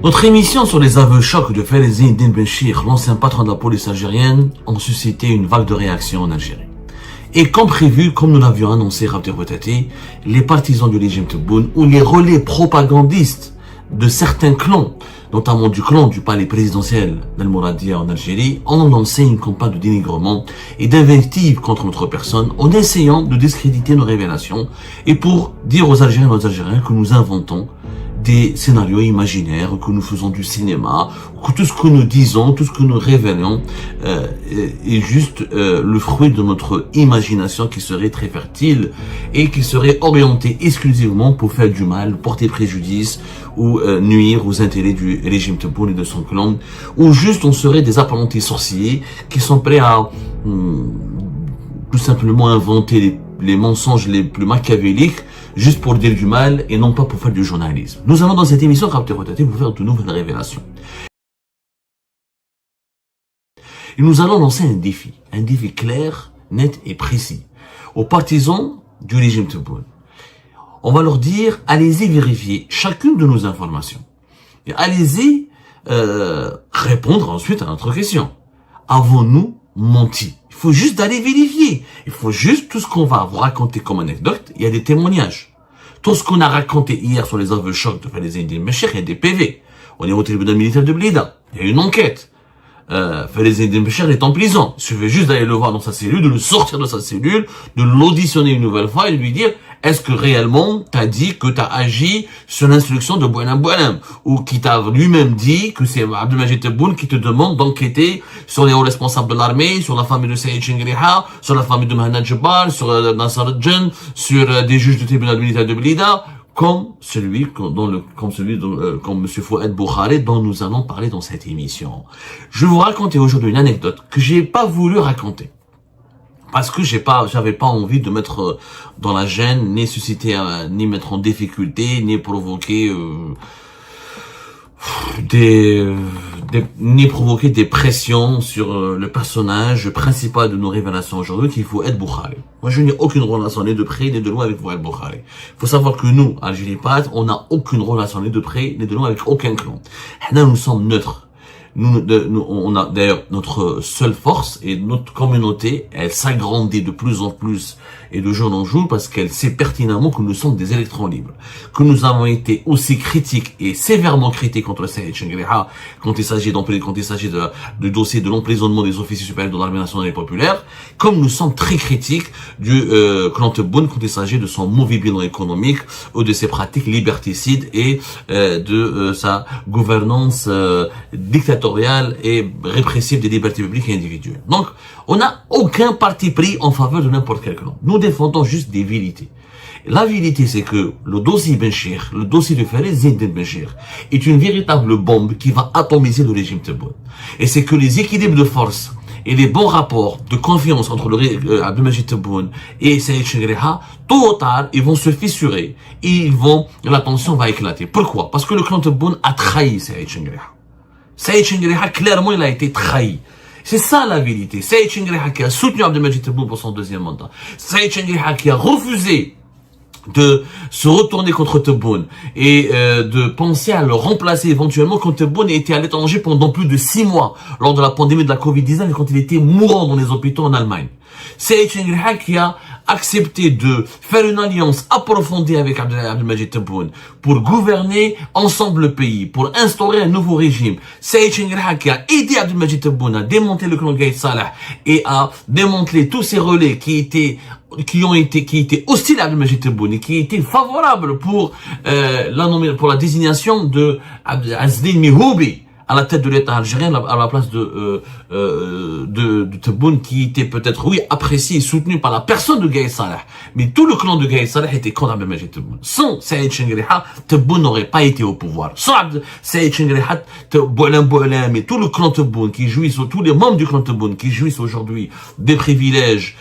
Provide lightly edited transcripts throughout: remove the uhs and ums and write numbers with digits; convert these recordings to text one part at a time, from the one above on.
Notre émission sur les aveux chocs de Fairezzine Eddine Benchir, l'ancien patron de la police algérienne, ont suscité une vague de réactions en Algérie. Et comme prévu, comme nous l'avions annoncé, Rabder Boutati, les partisans du régime Tebboune ou les relais propagandistes de certains clans, notamment du clan du palais présidentiel d'Al-Mouradia en Algérie, ont lancé une campagne de dénigrement et d'invective contre notre personne en essayant de discréditer nos révélations et pour dire aux Algériens et aux Algériens que nous inventons des scénarios imaginaires, que nous faisons du cinéma, que tout ce que nous disons, tout ce que nous révélons est juste le fruit de notre imagination qui serait très fertile et qui serait orientée exclusivement pour faire du mal, porter préjudice ou nuire aux intérêts du régime Tebboune et de son clan, ou juste on serait des apprentis sorciers qui sont prêts à tout simplement inventer les mensonges les plus machiavéliques juste pour dire du mal et non pas pour faire du journalisme. Nous allons dans cette émission Rabder Boutati vous faire de nouvelles révélations. Et nous allons lancer un défi clair, net et précis aux partisans du régime Tebboune. On va leur dire, allez-y vérifier chacune de nos informations. Et allez-y répondre ensuite à notre question. Avons-nous menti? Il faut juste aller vérifier. Il faut juste tout ce qu'on va vous raconter comme anecdote. Il y a des témoignages. Tout ce qu'on a raconté hier sur les aveux chocs de Fairezzine Eddine Benchir, il y a des PV. On est au tribunal militaire de Blida. Il y a une enquête. Fairezzine Eddine Benchir est en prison. Il suffit juste d'aller le voir dans sa cellule, de le sortir de sa cellule, de l'auditionner une nouvelle fois et de lui dire est-ce que réellement t'as dit que t'as agi sur l'instruction de Boualem Boualem ou qui t'a lui-même dit que c'est Abdelmajid Tebboune qui te demande d'enquêter sur les hauts responsables de l'armée, sur la famille de Saïd Chengriha, sur la famille de Mohamed Jebal, sur Nasser Djen, sur des juges du tribunal militaire de Blida, comme monsieur Fouad Boukhari dont nous allons parler dans cette émission. Je vais vous raconter aujourd'hui une anecdote que j'ai pas voulu raconter. Parce que j'avais pas envie de mettre dans la gêne, ni susciter, ni mettre en difficulté, ni provoquer ni provoquer des pressions sur le personnage principal de nos révélations aujourd'hui, qu'il faut être Boukhari. Moi, je n'ai aucune relation ni de près ni de loin avec Fouad Boukhari. Il faut savoir que nous, Algérie Pat, on n'a aucune relation ni de près ni de loin avec aucun clan. Nous sommes neutres. On a d'ailleurs notre seule force et notre communauté, elle s'agrandit de plus en plus et de jour en jour parce qu'elle sait pertinemment que nous sommes des électrons libres, que nous avons été aussi critiques et sévèrement critiques contre Saïd Chengriha quand il s'agit du dossier de l'emprisonnement des officiers supérieurs de l'armée nationale et populaire, comme nous sommes très critiques du clan Tebboune quand il s'agit de son mauvais bilan économique ou de ses pratiques liberticides et de sa gouvernance dictatoriale et répressive des libertés publiques et individuelles. Donc, on n'a aucun parti pris en faveur de n'importe quel clan. Nous défendons juste des vérités. La vérité, c'est que le dossier Benchir, le dossier de Fairezzine Eddine Benchir, est une véritable bombe qui va atomiser le régime Tebboune. Et c'est que les équilibres de force et les bons rapports de confiance entre Abdelmajid Tebboune et Saïd Chengriha, tôt ou tard, ils vont se fissurer et la tension va éclater. Pourquoi? Parce que le clan Tebboune a trahi Saïd Chengriha. Saïd Chengriha, clairement, il a été trahi. C'est ça la vérité. Saïd Chengriha qui a soutenu Abdelmajid Tebboune pour son deuxième mandat. Saïd Chengriha qui a refusé de se retourner contre Tebboune et de penser à le remplacer éventuellement quand Tebboune était à l'étranger pendant plus de 6 mois lors de la pandémie de la Covid-19 et quand il était mourant dans les hôpitaux en Allemagne. Saïd Chengriha qui a accepté de faire une alliance approfondie avec Abdelmajid Tebboune pour gouverner ensemble le pays, pour instaurer un nouveau régime. Saïd Chengriha qui a aidé Abdelmajid Tebboune à démonter le clan Gaïd Salah et à démanteler tous ces relais qui étaient hostiles à Abdelmajid Tebboune et qui étaient favorables pour la désignation de Azdine Mihoubi à la tête de l'État algérien, à la place de Tebboune, qui était peut-être, oui, apprécié et soutenu par la personne de Gaïd Salah. Mais tout le clan de Gaïd Salah était contre Abdelmajid Tebboune. Sans Saïd Chengriha, Tebboune n'aurait pas été au pouvoir. Sans Saïd Chengriha, Boualem et tout le clan Tebboune qui jouissent, tous les membres du clan Tebboune qui jouissent aujourd'hui des privilèges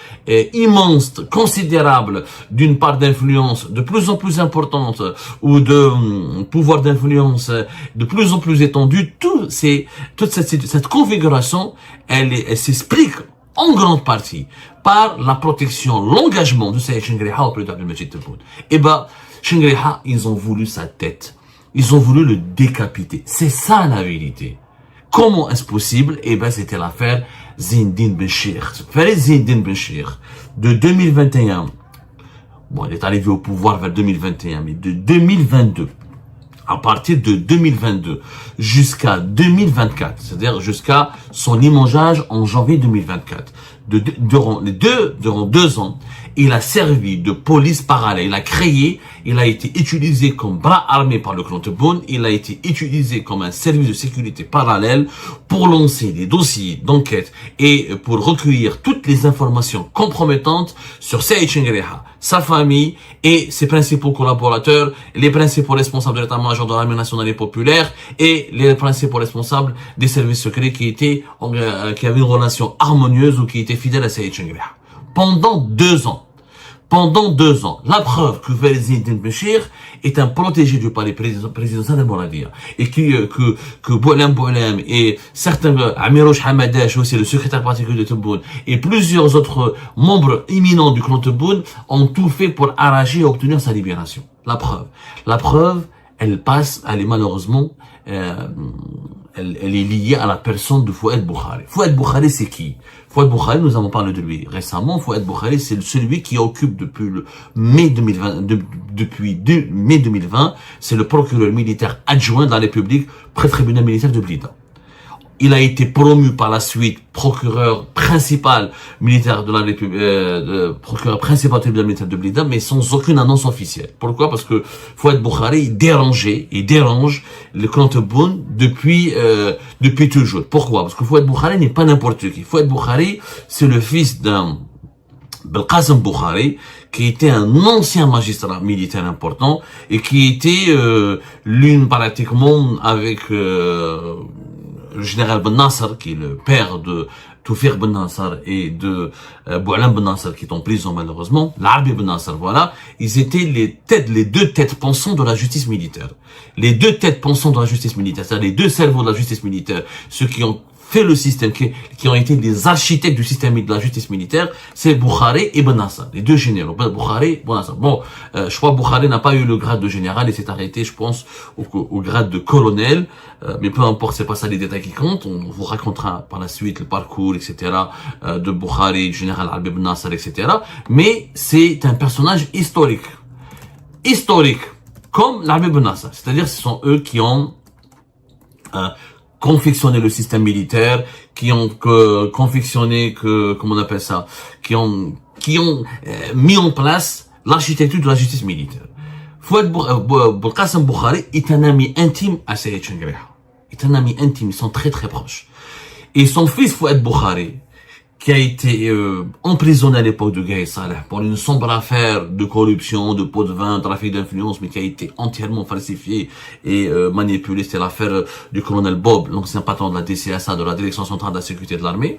immenses, considérables, d'une part d'influence de plus en plus importante ou de pouvoir d'influence de plus en plus étendu, toute cette configuration, elle s'explique en grande partie par la protection, l'engagement de Saïd Chengriha auprès d'Abdelmajid Tebboune. Et Chengriha, ils ont voulu sa tête. Ils ont voulu le décapiter. C'est ça la vérité. Comment est-ce possible? Eh ben, c'était l'affaire Zindine Benchir. L'affaire Zindine Benchir de 2021. Bon, il est arrivé au pouvoir vers 2021, mais de 2022, à partir de 2022 jusqu'à 2024, c'est-à-dire jusqu'à son limogeage en janvier 2024, durant 2 ans, il a servi de police parallèle. Il a été utilisé comme bras armé par le clan Tebboune. Il a été utilisé comme un service de sécurité parallèle pour lancer des dossiers d'enquête et pour recueillir toutes les informations compromettantes sur Saïd Chenguereha, sa famille et ses principaux collaborateurs, les principaux responsables de l'état-major de l'armée nationale et populaire et les principaux responsables des services secrets qui avaient une relation harmonieuse ou qui étaient fidèles à Saïd Chenguereha. Pendant 2 ans. La preuve que Zindine Benchir est un protégé du palais présidentiel de Mouradia. Et que Boualem et certains, Amirouche Hamadash, aussi le secrétaire particulier de Tebboune, et plusieurs autres membres éminents du clan Tebboune ont tout fait pour arracher et obtenir sa libération. La preuve, elle est malheureusement, elle est liée à la personne de Fouad Boukhari. Fouad Boukhari, c'est qui? Fouad Boukhari, nous avons parlé de lui récemment. Fouad Boukhari, c'est celui qui occupe depuis mai 2020, c'est le procureur militaire adjoint de la République près tribunal militaire de Blida. Il a été promu par la suite procureur principal militaire de la République, procureur principal du tribunal militaire de Blida, mais sans aucune annonce officielle. Pourquoi? Parce que Fouad Boukhari, il dérange le clan Tebboune depuis toujours. Pourquoi? Parce que Fouad Boukhari n'est pas n'importe qui. Fouad Boukhari, c'est le fils d'un Belkacem Boukhari, qui était un ancien magistrat militaire important et qui était l'une pratiquement avec le général Ben Nasser, qui est le père de Toufir Ben Nasser et de Boualem Ben Nasser, qui est en prison malheureusement, l'Arbi Ben Nasser, voilà, ils étaient les 2 têtes pensantes de la justice militaire. Les 2 têtes pensantes de la justice militaire, c'est-à-dire les 2 cerveaux de la justice militaire, ceux qui ont fait le système, qui ont été les architectes du système de la justice militaire, c'est Boukhari et Ben Nasser, les 2 généraux, Boukhari et Ben Nasser. Bon, je crois que Boukhari n'a pas eu le grade de général et s'est arrêté, je pense, au grade de colonel, mais peu importe, c'est pas ça les détails qui comptent, on vous racontera par la suite le parcours, etc., de Boukhari, du général Arbi Ben Nasser, etc., mais c'est un personnage historique, comme l'Arbi Ben Nasser, c'est-à-dire ce sont eux qui ont confectionné le système militaire, qui ont confectionné comment on appelle ça, qui ont mis en place l'architecture de la justice militaire. Fouad Belkacem Boukhari est un ami intime à Saïd Chenguereha. Est un ami intime, ils sont très très proches. Et son fils Fouad Boukhari, qui a été emprisonné à l'époque de Gaye Saleh pour une sombre affaire de corruption, de pot de vin, trafic d'influence, mais qui a été entièrement falsifié et manipulé. C'était l'affaire du colonel Bob, l'ancien patron de la DCSA, de la Direction centrale de la sécurité de l'armée.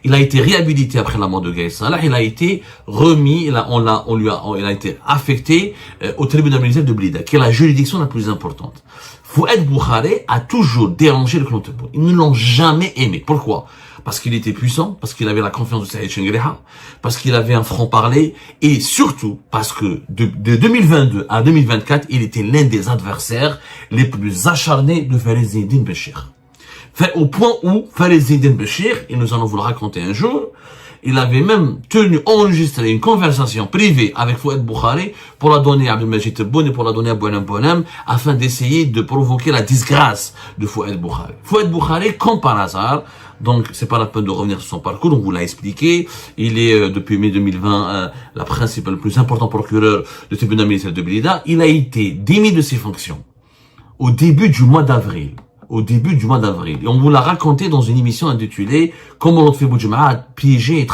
Il a été réhabilité après la mort de Gaye Saleh. Il a été remis, il a été affecté au tribunal militaire de Blida, qui est la juridiction la plus importante. Fouad Boukhari a toujours dérangé le clan Tebboune. Ils ne l'ont jamais aimé. Pourquoi? Parce qu'il était puissant, parce qu'il avait la confiance de Saïd Chenguereha, parce qu'il avait un franc-parler, et surtout parce que de 2022 à 2024, il était l'un des adversaires les plus acharnés de Zindine Benchir. Au point où Zindine Benchir, et nous allons vous le raconter un jour, il avait même enregistré une conversation privée avec Fouad Boukhari pour la donner à Abdelmajid Tebboune et pour la donner à Boualem afin d'essayer de provoquer la disgrâce de Fouad Boukhari. Fouad Boukhari, comme par hasard, donc c'est pas la peine de revenir sur son parcours, on vous l'a expliqué, il est depuis mai 2020 le plus important procureur du tribunal militaire de Blida. Il a été démis de ses fonctions au début du mois d'avril. Et on vous l'a raconté dans une émission intitulée Comment Lotfi Boudjema a piégé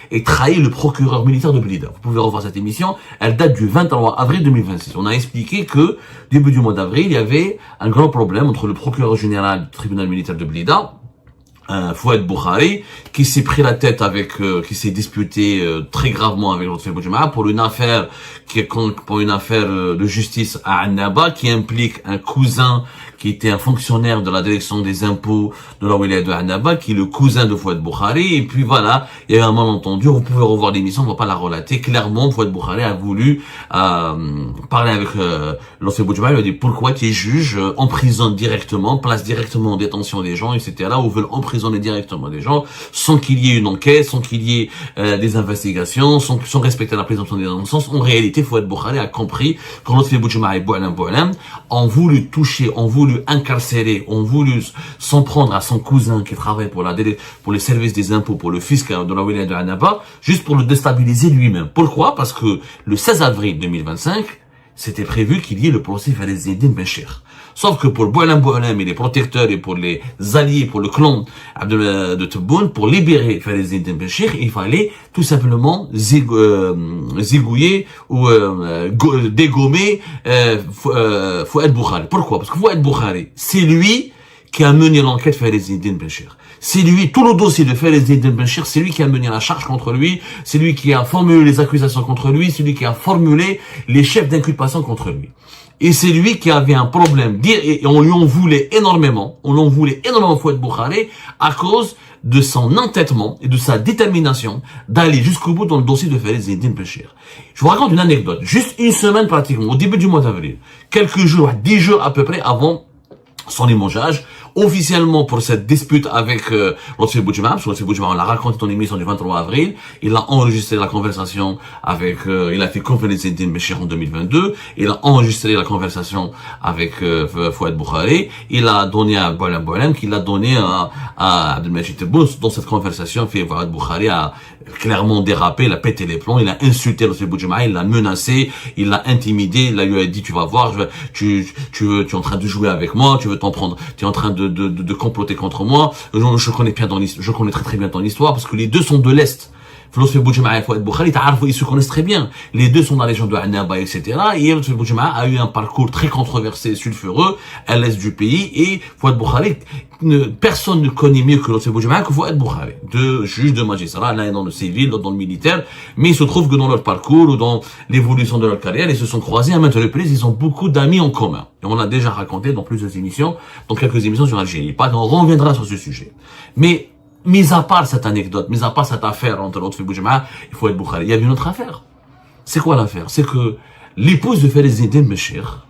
et trahi le procureur militaire de Blida. Vous pouvez revoir cette émission. Elle date du 23 avril 2026. On a expliqué que, début du mois d'avril, il y avait un grand problème entre le procureur général du tribunal militaire de Blida, Fouad Boukhari, qui s'est pris la tête qui s'est disputé très gravement avec Lotfi Boudjema pour une affaire de justice à Annaba, qui implique un cousin qui était un fonctionnaire de la direction des impôts de la wilaya de Annaba, qui est le cousin de Fouad Boukhari, et puis voilà, il y a eu un malentendu, vous pouvez revoir l'émission, on va pas la relater, clairement, Fouad Boukhari a voulu parler avec l'ancien Boudjama, il a dit pourquoi tu es juge, emprisonne directement, place directement en détention des gens, etc., ou veulent emprisonner directement des gens, sans qu'il y ait une enquête, sans qu'il y ait des investigations, sans respecter la présomption d'innocence. En réalité, Fouad Boukhari a compris que l'ancien Boudjama et Boualam ont voulu toucher, ont voulu incarcérer, ont voulu s'en prendre à son cousin qui travaille pour les services des impôts, pour le fisc de la wilaya de Annaba, juste pour le déstabiliser lui-même. Pourquoi? Parce que le 16 avril 2025, c'était prévu qu'il y ait le procès vers les Eddin Benchir. Sauf que pour Boualam et les protecteurs et pour les alliés, pour le clan de Tebboune, pour libérer Farid Eddin Benchir, il fallait tout simplement zigouiller ou dégommer Fouad Boukhari. Pourquoi? Parce que Fouad Boukhari, c'est lui qui a mené l'enquête Farid Eddin Benchir. C'est lui, tout le dossier de Farid Eddin Benchir, c'est lui qui a mené la charge contre lui, c'est lui qui a formulé les accusations contre lui, c'est lui qui a formulé les chefs d'inculpation contre lui. Et c'est lui qui avait un problème, et on lui en voulait énormément, Fouad Boukhari, à cause de son entêtement et de sa détermination d'aller jusqu'au bout dans le dossier de Farid Eddin Benchir. Je vous raconte une anecdote, juste une semaine pratiquement, au début du mois d'avril, quelques jours, 10 jours à peu près avant son limogeage, officiellement pour cette dispute avec Lotfi Boudjama, parce que Lotfi Boudjama, on l'a raconté dans l'émission du 23 avril, il a enregistré la conversation avec, il a fait conférence Eddin Benchir en 2022, il a enregistré la conversation avec Fouad Boukhari, il a donné à Boualam, qu'il a donné à Abdelmajid Tebboune. Dans cette conversation, Fouad Boukhari a clairement dérapé, il a pété les plombs, il a insulté Lotfi Boudjama, il l'a menacé, il l'a intimidé, il lui a dit, tu vas voir, tu es en train de jouer avec moi, tu veux t'en prendre, tu es en train de comploter contre moi. Je connais bien je connais très bien ton histoire, parce que les deux sont de l'Est. Lotfi Boudjama et Fouad Boukhari, ils se connaissent très bien. Les deux sont dans la région de Annaba, etc. Et Lotfi Boudjama a eu un parcours très controversé, sulfureux, à l'Est du pays, et Fouad Boukhari, personne ne connaît mieux que Lotfi Boudjama que Fouad Boukhari. Deux juges de magistrat, l'un est dans le civil, l'autre dans le militaire, mais il se trouve que dans leur parcours, ou dans l'évolution de leur carrière, ils se sont croisés à maintes reprises, ils ont beaucoup d'amis en commun. Et on l'a déjà raconté dans plusieurs émissions, dans quelques émissions sur Algérie. On reviendra sur ce sujet. Mais, mis à part cette anecdote, mis à part cette affaire entre Lotfi Boudjama et Fouad Boukhari, il y avait une autre affaire. C'est quoi l'affaire? C'est que l'épouse de Farid Eddin Benchir,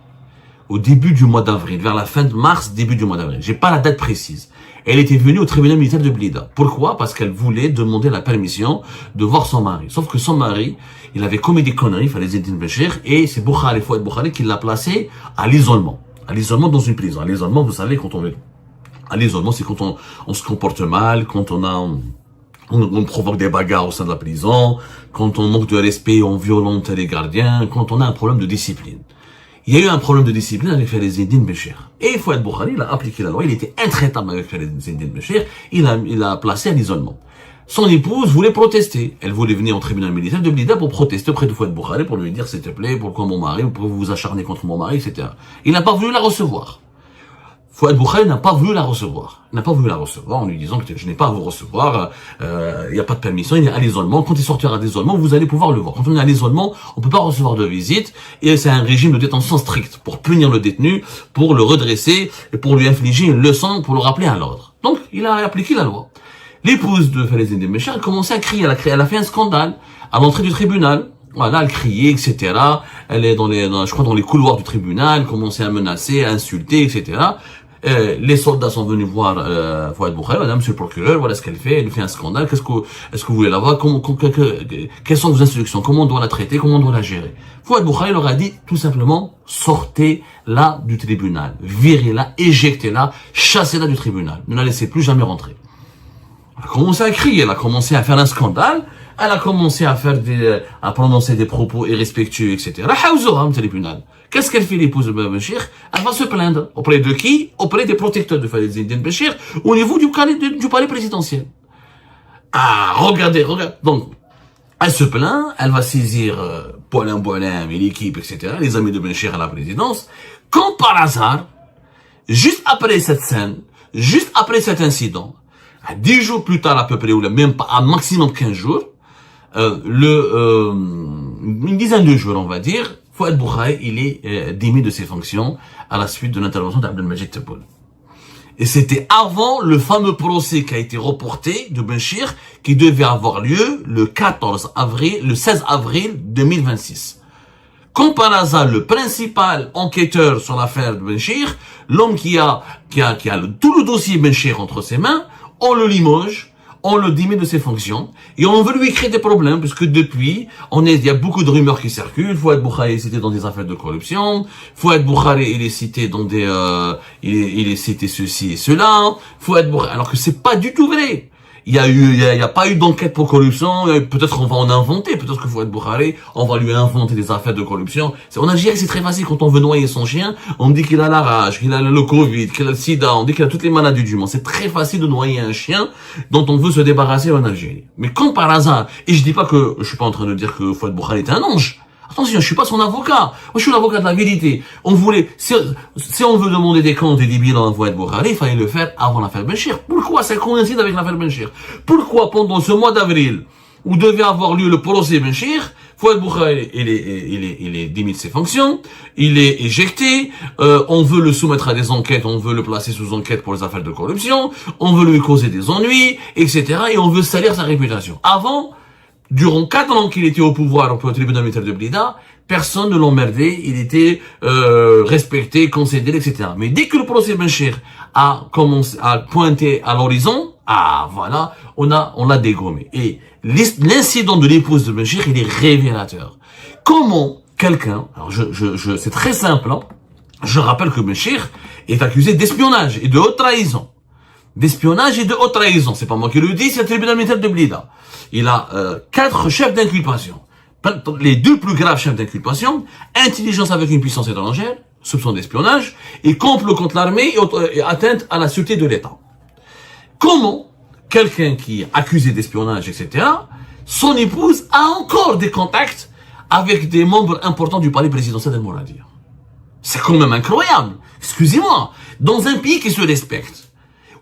au début du mois d'avril, vers la fin de mars, début du mois d'avril, j'ai pas la date précise, elle était venue au tribunal militaire de Blida. Pourquoi? Parce qu'elle voulait demander la permission de voir son mari. Sauf que son mari, il avait commis des conneries, Farid Eddin Benchir, et c'est Fouad Boukhari qui l'a placé à l'isolement. À l'isolement dans une prison. À l'isolement, vous savez, à l'isolement, c'est quand on se comporte mal, quand on provoque des bagarres au sein de la prison, quand on manque de respect, on violente les gardiens, quand on a un problème de discipline. Il y a eu un problème de discipline avec Farid Eddin Benchir. Et Fouad Boukhari, il a appliqué la loi, il était intraitable avec Farid Eddin Benchir, il a placé à l'isolement. Son épouse voulait protester. Elle voulait venir au tribunal militaire de Blida pour protester auprès de Fouad Boukhari, pour lui dire, s'il te plaît, pourquoi mon mari, pourquoi vous vous acharnez contre mon mari, etc. Il n'a pas voulu la recevoir. Fouad Boukhari n'a pas voulu la recevoir. Il n'a pas voulu la recevoir en lui disant que je n'ai pas à vous recevoir, il n'y a pas de permission, il est à l'isolement. Quand il sortira d'isolement, vous allez pouvoir le voir. Quand on est à l'isolement, on peut pas recevoir de visite, et c'est un régime de détention strict pour punir le détenu, pour le redresser, et pour lui infliger une leçon, pour le rappeler à l'ordre. Donc, il a appliqué la loi. L'épouse de Farid Eddin Benchir a commencé à crier, elle a fait un scandale à l'entrée du tribunal. Voilà, elle criait, etc. Elle est je crois dans les couloirs du tribunal, elle commençait à menacer, à insulter, etc. Les soldats sont venus voir Fouad Boukhari, madame, monsieur le procureur, voilà ce qu'elle fait, elle fait un scandale, est-ce que vous voulez la voir, quelles sont vos instructions, comment on doit la traiter, comment on doit la gérer. Fouad Boukhari leur a dit tout simplement, sortez-la du tribunal, virez-la, éjectez-la, chassez-la du tribunal, ne la laissez plus jamais rentrer. Elle a commencé à crier, elle a commencé à faire un scandale, elle a commencé à prononcer des propos irrespectueux, etc. La tribunal. Qu'est-ce qu'elle fait, l'épouse de Benchir? Elle va se plaindre. Auprès de qui? Auprès des protecteurs de Farid Eddin Benchir, au niveau du palais présidentiel. Ah, regardez. Donc, elle se plaint, elle va saisir Boualam et l'équipe, etc., les amis de Benchir à la présidence. Quand par hasard, juste après cette scène, juste après cet incident, 10 jours plus tard à peu près, ou même pas, à maximum 15 jours, une dizaine de jours, on va dire, Fouad Boukhaï, il est démis de ses fonctions à la suite de l'intervention d'Abdelmajid Tebboune. Et c'était avant le fameux procès qui a été reporté de Benchir, qui devait avoir lieu le 16 avril 2026. Comme par hasard, le principal enquêteur sur l'affaire de Benchir, l'homme qui a tout le dossier Benchir entre ses mains, on le limoge, on le démet de ses fonctions, et on veut lui créer des problèmes, puisque depuis, il y a beaucoup de rumeurs qui circulent. Fouad Boukhaï est cité dans des affaires de corruption. Fouad Boukhaï, il est cité dans des, il est cité ceci et cela. Fouad Boukhaï, alors que c'est pas du tout vrai. Il y a pas eu d'enquête pour corruption. Peut-être on va en inventer. Peut-être que Fouad Boukhaï, on va lui inventer des affaires de corruption. En Algérie, c'est très facile. Quand on veut noyer son chien, on dit qu'il a la rage, qu'il a le Covid, qu'il a le sida, on dit qu'il a toutes les maladies du monde. C'est très facile de noyer un chien dont on veut se débarrasser en Algérie. Mais quand par hasard, et je dis pas que, je suis pas en train de dire que Fouad Boukhaï est un ange. Attention, je suis pas son avocat. Moi, je suis l'avocat de la vérité. Si on veut demander des comptes et des bilans à Fouad Boukhaï, il fallait le faire avant l'affaire Benchir. Pourquoi ça coïncide avec l'affaire Benchir? Pourquoi pendant ce mois d'avril, où devait avoir lieu le procès Benchir, Fouad Boukhaï, il est démis de ses fonctions, il est éjecté, on veut le soumettre à des enquêtes, on veut le placer sous enquête pour les affaires de corruption, on veut lui causer des ennuis, etc., et on veut salir sa réputation. Avant, durant 4 ans qu'il était au pouvoir au tribunal militaire de Blida, personne ne l'emmerdait, il était respecté, considéré, etc. Mais dès que le procès Benchir a pointé à l'horizon, voilà, on l'a dégommé. Et l'incident de l'épouse de Benchir, il est révélateur. Comment quelqu'un, alors c'est très simple, hein, je rappelle que Benchir est accusé d'espionnage et de haute trahison. D'espionnage et de haute trahison. C'est pas moi qui le dis, c'est le tribunal militaire de Blida. Il a 4 chefs d'inculpation. Les 2 plus graves chefs d'inculpation: intelligence avec une puissance étrangère, soupçon d'espionnage, et complot contre l'armée et atteinte à la sûreté de l'État. Comment quelqu'un qui est accusé d'espionnage, etc., son épouse a encore des contacts avec des membres importants du palais présidentiel d'El-Mouradia? C'est quand même incroyable. Excusez-moi. Dans un pays qui se respecte,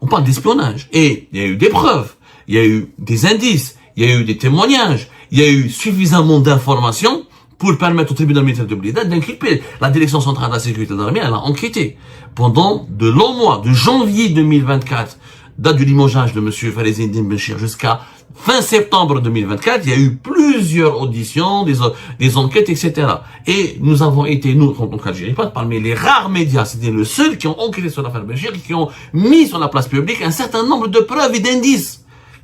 on parle d'espionnage. Et il y a eu des preuves, il y a eu des indices, il y a eu des témoignages, il y a eu suffisamment d'informations pour permettre au tribunal militaire de Blida d'inculper. La direction centrale de la sécurité de l'armée, elle a enquêté pendant de longs mois, de janvier 2024, date du limogeage de M. Farid Eddine Benchir, jusqu'à fin septembre 2024, il y a eu plusieurs auditions, des enquêtes, etc. Et nous avons été, nous, en tant qu'Algérie, parmi les rares médias, c'était le seul qui ont enquêté sur l'affaire Benchir, qui ont mis sur la place publique un certain nombre de preuves et d'indices.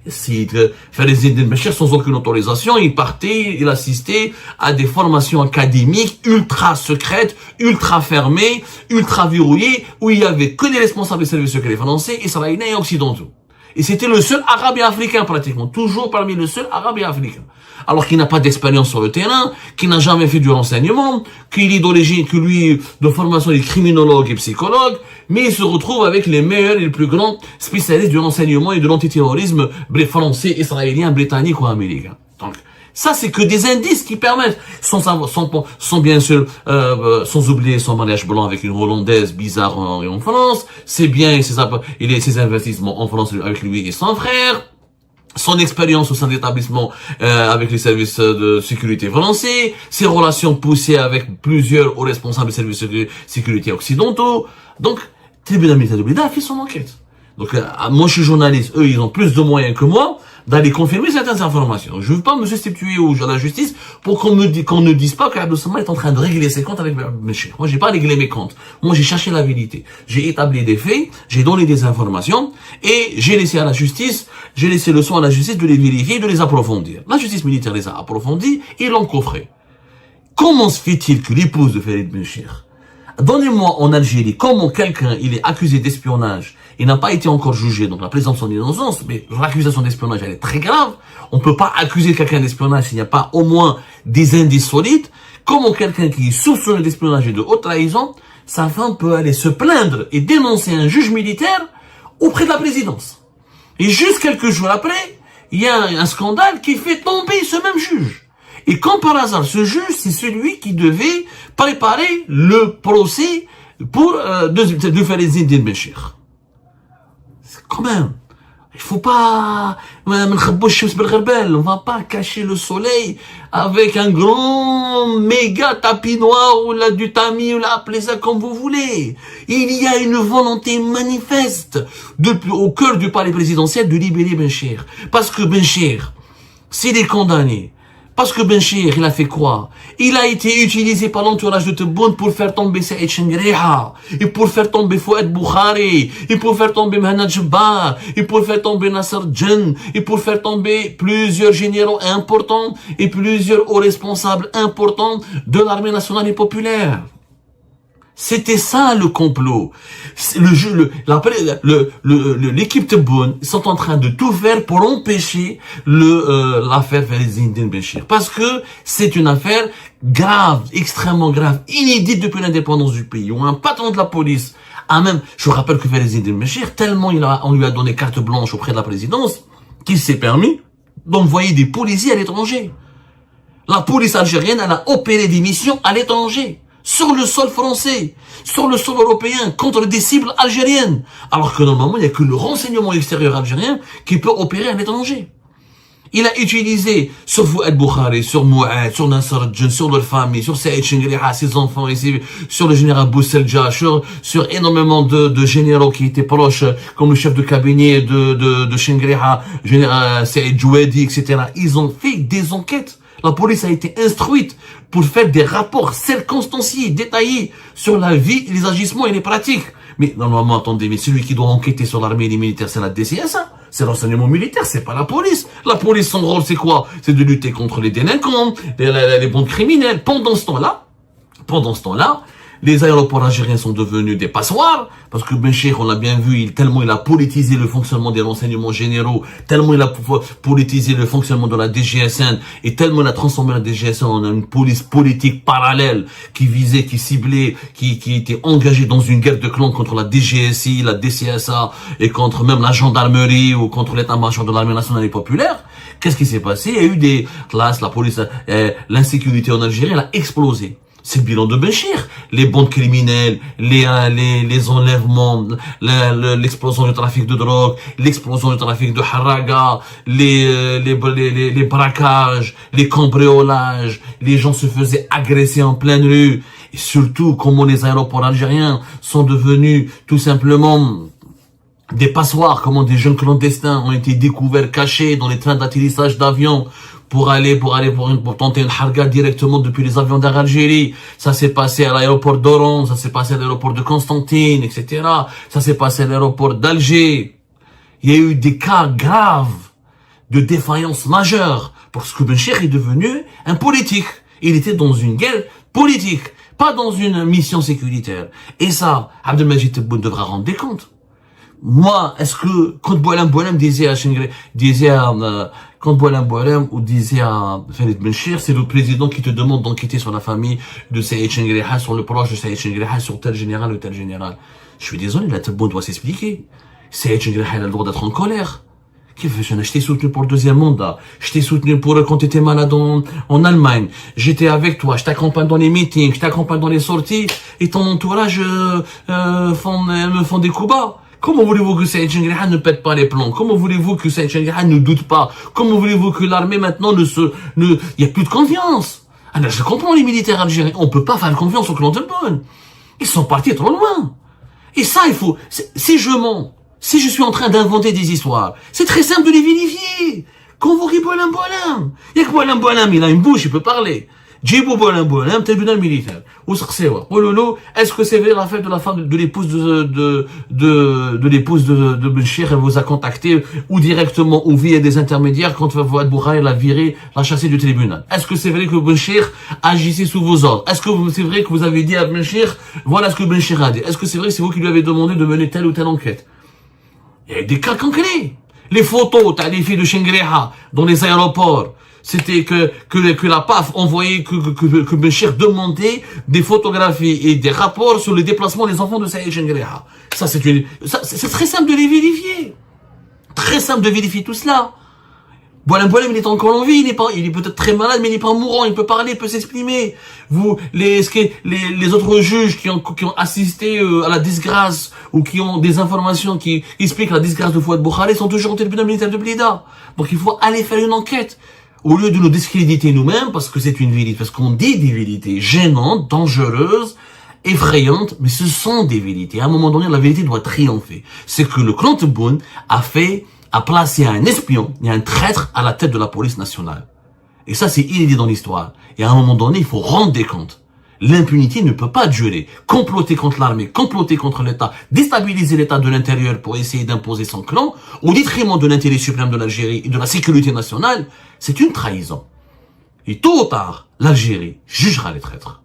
Si Farid Eddine Benchir, sans aucune autorisation, il assistait à des formations académiques ultra secrètes, ultra fermées, ultra verrouillées, où il y avait que des responsables des services secrets français, israéliens et occidentaux. Et c'était le seul arabe et africain pratiquement, toujours parmi le seul arabe et africain. Alors qu'il n'a pas d'expérience sur le terrain, qu'il n'a jamais fait du renseignement, qu'il est d'origine, que lui, de formation, il est criminologue et psychologue, mais il se retrouve avec les meilleurs et les plus grands spécialistes du renseignement et de l'antiterrorisme français, israélien, britannique ou américain. Donc, ça, c'est que des indices qui permettent, sans bien sûr, sans oublier son mariage blanc avec une Hollandaise bizarre en France, c'est bien ses investissements en France avec lui et son frère, son expérience au sein d'établissements avec les services de sécurité français, ses relations poussées avec plusieurs hauts responsables des services de sécurité occidentaux. Donc, le tribunal militaire de Blida a fait son enquête. Donc, moi, je suis journaliste. Eux, ils ont plus de moyens que moi d'aller confirmer certaines informations. Je ne veux pas me substituer à la justice pour qu'on ne dise pas qu'Abdel Samad est en train de régler ses comptes avec Benchir. Moi, j'ai pas réglé mes comptes. Moi, j'ai cherché la vérité. J'ai établi des faits, j'ai donné des informations et j'ai laissé le soin à la justice de les vérifier, de les approfondir. La justice militaire les a approfondis et l'ont coffré. Comment se fait-il que l'épouse de Farid Benchir, donnez-moi en Algérie, comment quelqu'un, il est accusé d'espionnage, il n'a pas été encore jugé, donc la présomption d'innocence, mais l'accusation d'espionnage, elle est très grave. On peut pas accuser quelqu'un d'espionnage s'il n'y a pas au moins des indices solides. Comment quelqu'un qui est soupçonné d'espionnage et de haute trahison, sa femme peut aller se plaindre et dénoncer un juge militaire auprès de la présidence. Et juste quelques jours après, il y a un scandale qui fait tomber ce même juge. Et comme par hasard, ce juge, c'est celui qui devait préparer le procès pour de Farid Eddine Benchir. C'est quand même. Il faut pas, on va pas cacher le soleil avec un grand méga tapis noir ou là du tamis ou là appelez ça comme vous voulez. Il y a une volonté manifeste au cœur du palais présidentiel de libérer Benchir. Parce que Benchir, s'il est condamné, parce que Benchir, il a fait quoi? Il a été utilisé par l'entourage de Tebboune pour faire tomber Saïd Chengriha, et pour faire tomber Fouad Boukhari, et pour faire tomber Mehana Djebbar, et pour faire tomber Nasser Djen, et pour faire tomber plusieurs généraux importants et plusieurs hauts responsables importants de l'armée nationale et populaire. C'était ça le complot. L'équipe Tebboune sont en train de tout faire pour empêcher l'affaire Zindine Benchir. Parce que c'est une affaire grave, extrêmement grave, inédite depuis l'indépendance du pays. Où un patron de la police a même, je vous rappelle que Zindine Benchir, tellement on lui a donné carte blanche auprès de la présidence, qu'il s'est permis d'envoyer des policiers à l'étranger. La police algérienne, elle a opéré des missions à l'étranger. Sur le sol français, sur le sol européen, contre des cibles algériennes. Alors que normalement, il n'y a que le renseignement extérieur algérien qui peut opérer à l'étranger. Il a utilisé sur Fouad Boukhari, sur Mouad, sur Nasser Djen, sur leur famille, sur Saïd Chengriha, ses enfants ici, sur le général Bousselja, sur énormément de généraux qui étaient proches, comme le chef de cabinet de Chengriha, général Saïd Jouadi, etc. Ils ont fait des enquêtes. La police a été instruite pour faire des rapports circonstanciés, détaillés sur la vie, les agissements et les pratiques. Mais normalement, attendez, mais celui qui doit enquêter sur l'armée et les militaires, c'est la DCSA. C'est l'enseignement militaire, c'est pas la police. La police, son rôle, c'est quoi? C'est de lutter contre les délinquants, les bandes criminelles. Pendant ce temps-là, les aéroports algériens sont devenus des passoires, parce que Benchir, on l'a bien vu, tellement il a politisé le fonctionnement des renseignements généraux, tellement il a politisé le fonctionnement de la DGSN, et tellement il a transformé la DGSN en une police politique parallèle, qui visait, qui ciblait, qui était engagée dans une guerre de clans contre la DGSI, la DCSA, et contre même la gendarmerie, ou contre l'état-major de l'armée nationale et populaire. Qu'est-ce qui s'est passé? Il y a eu des classes, la police, l'insécurité en Algérie, elle a explosé. C'est le bilan de Benchir. Les bandes criminelles, les enlèvements, l'explosion du trafic de drogue, l'explosion du trafic de haraga, les braquages, les cambriolages, les gens se faisaient agresser en pleine rue. Et surtout, comment les aéroports algériens sont devenus tout simplement des passoires, comment des jeunes clandestins ont été découverts, cachés dans les trains d'atterrissage d'avions, pour tenter une harga directement depuis les avions d'Air Algérie. Ça s'est passé à l'aéroport d'Oran, ça s'est passé à l'aéroport de Constantine, etc. Ça s'est passé à l'aéroport d'Alger. Il y a eu des cas graves de défaillance majeure, parce que Benchir est devenu un politique. Il était dans une guerre politique, pas dans une mission sécuritaire. Et ça, Abdelmajid Tebboune devra rendre des comptes. Moi, est-ce que, quand Boualem disait à Farid Benchir, c'est le président qui te demande d'enquêter sur la famille de Saïd Chengriha, sur le proche de Saïd Chengriha, sur tel général ou tel général. Je suis désolé, la Tebboune doit s'expliquer. Saïd Chengriha, il a le droit d'être en colère. Je t'ai soutenu pour le deuxième mandat. Je t'ai soutenu pour quand tu étais malade en Allemagne. J'étais avec toi. Je t'accompagne dans les meetings. Je t'accompagne dans les sorties. Et ton entourage me font des coups bas. Comment voulez-vous que Saïd Chengriha ne pète pas les plombs? Comment voulez-vous que Saïd Chengriha ne doute pas? Comment voulez-vous que l'armée maintenant il y a plus de confiance? Alors, je comprends les militaires algériens. On peut pas faire confiance au clan Tebboune. Ils sont partis trop loin. Et ça, si je mens, si je suis en train d'inventer des histoires, c'est très simple de les vérifier. Convoquez Boualem. Il y a que Boualem, il a une bouche, il peut parler. Djibou Boualem, tribunal militaire. Ou Sarsewa. Oh lolo, est-ce que c'est vrai l'affaire de la femme de l'épouse de Benchir, elle vous a contacté, ou directement, ou via des intermédiaires, quand Fouad Boukhari l'a viré, l'a chassé du tribunal? Est-ce que c'est vrai que Benchir agissait sous vos ordres? Est-ce que c'est vrai que vous avez dit à Benchir, voilà ce que Benchir a dit? Est-ce que c'est vrai que c'est vous qui lui avez demandé de mener telle ou telle enquête? Il y a des cas concrets. Les photos, t'as les filles de Chengriha, dans les aéroports. C'était que la PAF envoyait, que Benchir demandait des photographies et des rapports sur le déplacement des enfants de Saïd Chengriha. C'est très simple de les vérifier. Très simple de vérifier tout cela. Boualem Boualem, il est encore en vie, il est peut-être très malade, mais il n'est pas mourant, il peut parler, il peut s'exprimer. Les autres juges qui ont assisté à la disgrâce, ou qui ont des informations qui expliquent la disgrâce de Fouad Boukhari, sont toujours en tribunal militaire de Blida. Donc il faut aller faire une enquête. Au lieu de nous discréditer nous-mêmes, parce que c'est une vérité, parce qu'on dit des vérités gênantes, dangereuses, effrayantes, mais ce sont des vérités. À un moment donné, la vérité doit triompher. C'est que le clan Tebboune a placé un espion et un traître à la tête de la police nationale. Et ça, c'est inédit dans l'histoire. Et à un moment donné, il faut rendre des comptes. L'impunité ne peut pas durer. Comploter contre l'armée, comploter contre l'État, déstabiliser l'État de l'intérieur pour essayer d'imposer son clan, au détriment de l'intérêt suprême de l'Algérie et de la sécurité nationale, c'est une trahison. Et tôt ou tard, l'Algérie jugera les traîtres.